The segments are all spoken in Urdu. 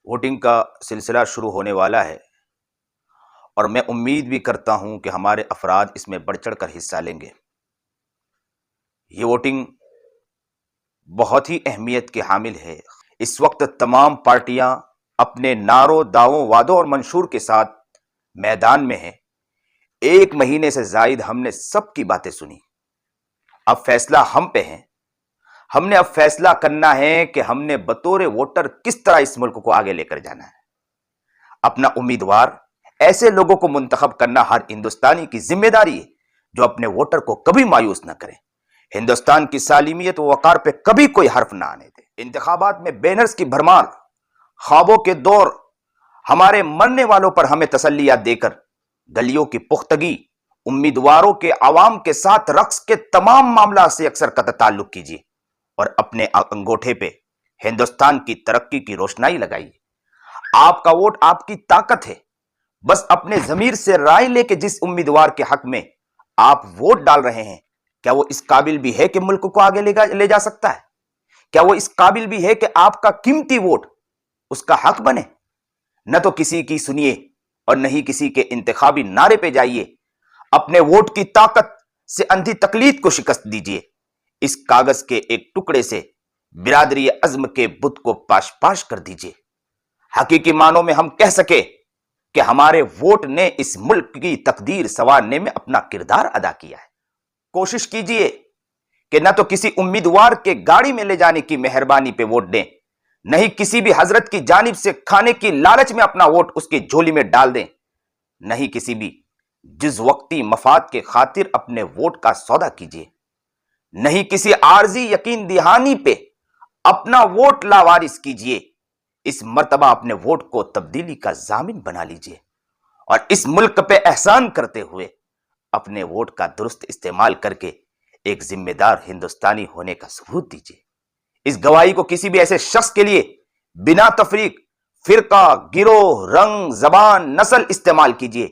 ووٹنگ کا سلسلہ شروع ہونے والا ہے اور میں امید بھی کرتا ہوں کہ ہمارے افراد اس میں بڑھ چڑھ کر حصہ لیں گے۔ یہ ووٹنگ بہت ہی اہمیت کے حامل ہے۔ اس وقت تمام پارٹیاں اپنے نعروں، دعووں، وعدوں اور منشور کے ساتھ میدان میں ہیں۔ 1 مہینے سے زائد ہم نے سب کی باتیں سنی۔ اب فیصلہ ہم پہ ہے۔ ہم نے اب فیصلہ کرنا ہے کہ ہم نے بطور ووٹر کس طرح اس ملک کو آگے لے کر جانا ہے۔ اپنا امیدوار ایسے لوگوں کو منتخب کرنا ہر ہندوستانی کی ذمہ داری ہے جو اپنے ووٹر کو کبھی مایوس نہ کریں، ہندوستان کی سالمیت و وقار پہ کبھی کوئی حرف نہ آنے دے۔ انتخابات میں بینرز کی بھرمار، خوابوں کے دور، ہمارے مرنے والوں پر ہمیں تسلیات دے کر گلیوں کی پختگی، امیدواروں کے عوام کے ساتھ رقص کے تمام معاملات سے اکثر قطع تعلق کیجیے اور اپنے انگوٹھے پہ ہندوستان کی ترقی کی روشنائی لگائیے۔ آپ کا ووٹ آپ کی طاقت ہے۔ بس اپنے ضمیر سے رائے لے کے جس امیدوار کے حق میں آپ ووٹ ڈال رہے ہیں، کیا وہ اس قابل بھی ہے کہ ملک کو آگے لے جا سکتا ہے؟ کیا وہ اس قابل بھی ہے کہ آپ کا قیمتی ووٹ اس کا حق بنے؟ نہ تو کسی کی سنیے اور نہ ہی کسی کے انتخابی نعرے پہ جائیے۔ اپنے ووٹ کی طاقت سے اندھی تقلید کو شکست دیجیے۔ اس کاغذ کے ایک ٹکڑے سے برادری عزم کے بت کو پاش پاش کر دیجیے۔ حقیقی معنوں میں ہم کہہ سکے کہ ہمارے ووٹ نے اس ملک کی تقدیر سنوارنے میں اپنا کردار ادا کیا ہے۔ کوشش کیجیے کہ نہ تو کسی امیدوار کے گاڑی میں لے جانے کی مہربانی پہ ووٹ دیں، نہ ہی کسی بھی حضرت کی جانب سے کھانے کی لالچ میں اپنا ووٹ اس کی جھولی میں ڈال دیں، نہ ہی کسی بھی جز وقتی مفاد کے خاطر اپنے ووٹ کا سودا کیجیے، نہ ہی کسی عارضی یقین دہانی پہ اپنا ووٹ لاوارث کیجیے۔ اس مرتبہ اپنے ووٹ کو تبدیلی کا ضامن بنا لیجیے اور اس ملک پہ احسان کرتے ہوئے اپنے ووٹ کا درست استعمال کر کے ایک ذمہ دار ہندوستانی ہونے کا ثبوت دیجیے۔ اس گواہی کو کسی بھی ایسے شخص کے لیے بنا تفریق، فرقہ، گروہ، رنگ، زبان، نسل استعمال کیجیے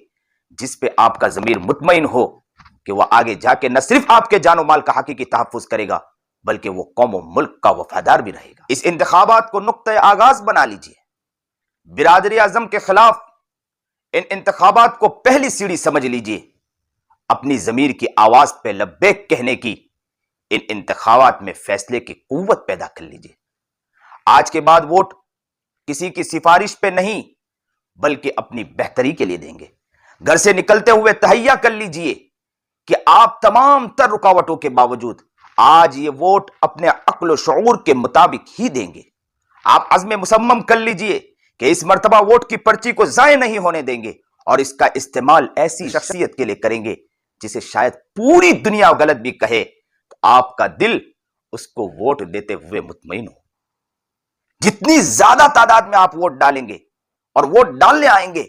جس پہ آپ کا ضمیر مطمئن ہو کہ وہ آگے جا کے نہ صرف آپ کے جان و مال کا حقیقی تحفظ کرے گا بلکہ وہ قوم و ملک کا وفادار بھی رہے گا۔ اس انتخابات کو نقطۂ آغاز بنا لیجیے۔ برادری اعظم کے خلاف ان انتخابات کو پہلی سیڑھی سمجھ لیجیے۔ اپنی ضمیر کی آواز پہ لبیک کہنے کی ان انتخابات میں فیصلے کی قوت پیدا کر لیجیے۔ آج کے بعد ووٹ کسی کی سفارش پہ نہیں بلکہ اپنی بہتری کے لیے دیں گے۔ گھر سے نکلتے ہوئے تہیہ کر لیجیے کہ آپ تمام تر رکاوٹوں کے باوجود آج یہ ووٹ اپنے عقل و شعور کے مطابق ہی دیں گے۔ آپ عزم مصمم کر لیجیے کہ اس مرتبہ ووٹ کی پرچی کو ضائع نہیں ہونے دیں گے اور اس کا استعمال ایسی شخصیت کے لیے کریں گے جسے شاید پوری دنیا غلط بھی کہے تو آپ کا دل اس کو ووٹ دیتے ہوئے مطمئن ہو۔ جتنی زیادہ تعداد میں آپ ووٹ ڈالیں گے اور ووٹ ڈالنے آئیں گے،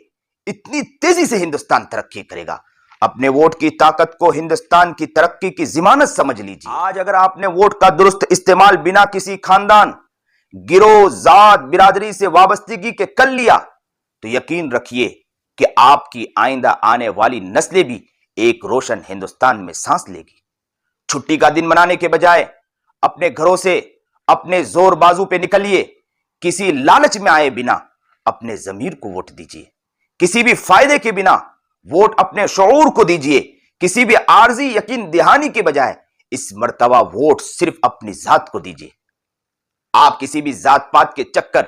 اتنی تیزی سے ہندوستان ترقی کرے گا۔ اپنے ووٹ کی طاقت کو ہندوستان کی ترقی کی ضمانت سمجھ لیجیے۔ آج اگر آپ نے ووٹ کا درست استعمال بنا کسی خاندان، گروہ، ذات، برادری سے وابستگی کے کر لیا تو یقین رکھیے کہ آپ کی آئندہ آنے والی نسلیں بھی ایک روشن ہندوستان میں سانس لے گی۔ چھٹی کا دن منانے کے بجائے اپنے گھروں سے اپنے زور بازو پہ نکلیے۔ کسی لالچ میں آئے بنا اپنے ضمیر کو ووٹ دیجیے۔ کسی بھی فائدے کے بنا ووٹ اپنے شعور کو دیجیے۔ کسی بھی عارضی یقین دہانی کے بجائے اس مرتبہ ووٹ صرف اپنی ذات کو دیجیے۔ آپ کسی بھی ذات پات کے چکر،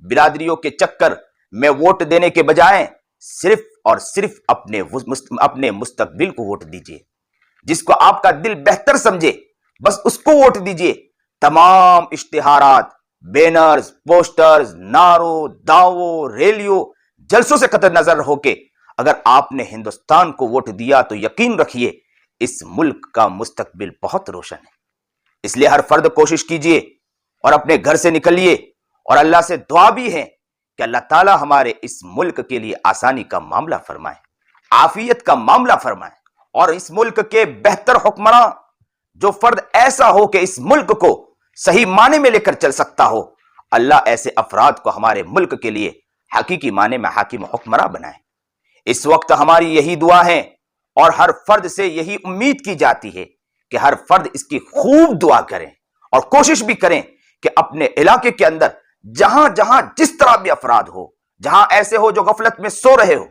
برادریوں کے چکر میں ووٹ دینے کے بجائے صرف اور صرف اپنے مستقبل کو ووٹ دیجیے۔ جس کو آپ کا دل بہتر سمجھے بس اس کو ووٹ دیجیے۔ تمام اشتہارات، بینرز، پوسٹرز، نعروں، دعووں، ریلیوں، جلسوں سے قطع نظر ہو کے اگر آپ نے ہندوستان کو ووٹ دیا تو یقین رکھیے اس ملک کا مستقبل بہت روشن ہے۔ اس لیے ہر فرد کوشش کیجیے اور اپنے گھر سے نکلیے اور اللہ سے دعا بھی ہے کہ اللہ تعالیٰ ہمارے اس ملک کے لیے آسانی کا معاملہ فرمائے، عافیت کا معاملہ فرمائے اور اس ملک کے بہتر حکمراں جو فرد ایسا ہو کہ اس ملک کو صحیح معنی میں لے کر چل سکتا ہو، اللہ ایسے افراد کو ہمارے ملک کے لیے حقیقی معنی میں حاکم و حکمراں بنائے۔ اس وقت ہماری یہی دعا ہے اور ہر فرد سے یہی امید کی جاتی ہے کہ ہر فرد اس کی خوب دعا کریں اور کوشش بھی کریں کہ اپنے علاقے کے اندر جہاں جہاں جس طرح بھی افراد ہو، جہاں ایسے ہو جو غفلت میں سو رہے ہو،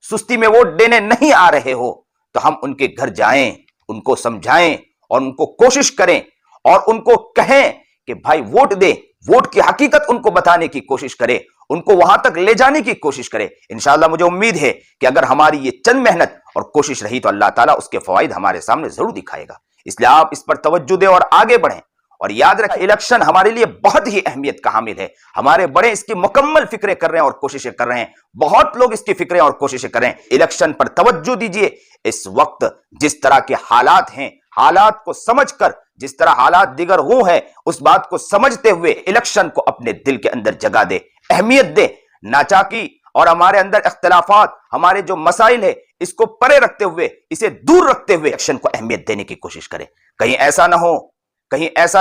سستی میں ووٹ دینے نہیں آ رہے ہو، تو ہم ان کے گھر جائیں، ان کو سمجھائیں اور ان کو کوشش کریں اور ان کو کہیں کہ بھائی ووٹ دے، ووٹ کی حقیقت ان کو بتانے کی کوشش کرے، ان کو وہاں تک لے جانے کی کوشش کرے۔ انشاءاللہ مجھے امید ہے کہ اگر ہماری یہ چند محنت اور کوشش رہی تو اللہ تعالیٰ اس کے فوائد ہمارے سامنے ضرور دکھائے گا۔ اس لیے آپ اس پر توجہ دیں اور آگے بڑھیں، اور یاد رکھیں الیکشن ہمارے لیے بہت ہی اہمیت کا حامل ہے۔ ہمارے بڑے اس کی مکمل فکریں کر رہے ہیں اور کوششیں کر رہے ہیں، بہت لوگ اس کی فکریں اور کوششیں کر رہے ہیں۔ الیکشن پر توجہ دیجئے۔ اس وقت جس طرح کے حالات ہیں، حالات کو سمجھ کر، جس طرح حالات دیگر وہ ہیں، اس بات کو سمجھتے ہوئے الیکشن کو اپنے دل کے اندر جگہ دے، اہمیت دے۔ ناچاکی اور ہمارے اندر اختلافات، ہمارے جو مسائل ہے، اس کو پرے رکھتے ہوئے، اسے دور رکھتے ہوئے الیکشن کو اہمیت دینے کی کوشش کریں۔ کہیں ایسا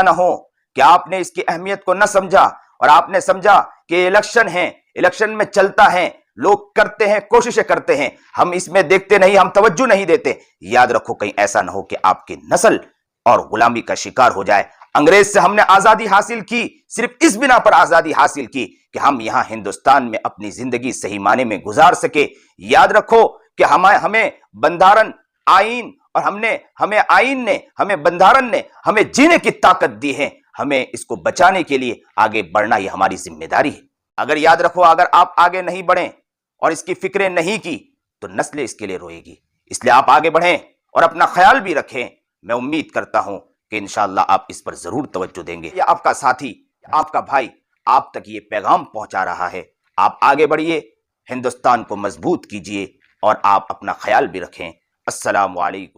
نہ ہو کہ آپ نے اس کی اہمیت کو نہ سمجھا اور آپ نے سمجھا کہ الیکشن ہے، الیکشن میں چلتا ہے، لوگ کرتے ہیں، کوششیں کرتے ہیں، ہم اس میں دیکھتے نہیں، ہم توجہ نہیں دیتے۔ یاد رکھو کہیں ایسا نہ ہو کہ آپ کی نسل اور غلامی کا شکار ہو جائے۔ انگریز سے ہم نے آزادی حاصل کی، صرف اس بنا پر آزادی حاصل کی کہ ہم یہاں ہندوستان میں اپنی زندگی صحیح معنی میں گزار سکے۔ یاد رکھو کہ ہمیں بندھارن، آئین اور ہمیں بندھارن نے ہمیں جینے کی طاقت دی ہے، ہمیں اس کو بچانے کے لیے آگے بڑھنا یہ ہماری ذمہ داری ہے۔ اگر یاد رکھو، اگر آپ آگے نہیں بڑھیں اور اس کی فکریں نہیں کی تو نسلیں اس کے لیے روئے گی۔ اس لیے آپ آگے بڑھیں اور اپنا خیال بھی رکھیں۔ میں امید کرتا ہوں کہ انشاءاللہ آپ اس پر ضرور توجہ دیں گے۔ یہ آپ کا ساتھی، آپ کا بھائی آپ تک یہ پیغام پہنچا رہا ہے۔ آپ آگے بڑھیے، ہندوستان کو مضبوط کیجئے اور آپ اپنا خیال بھی رکھیں۔ السلام علیکم۔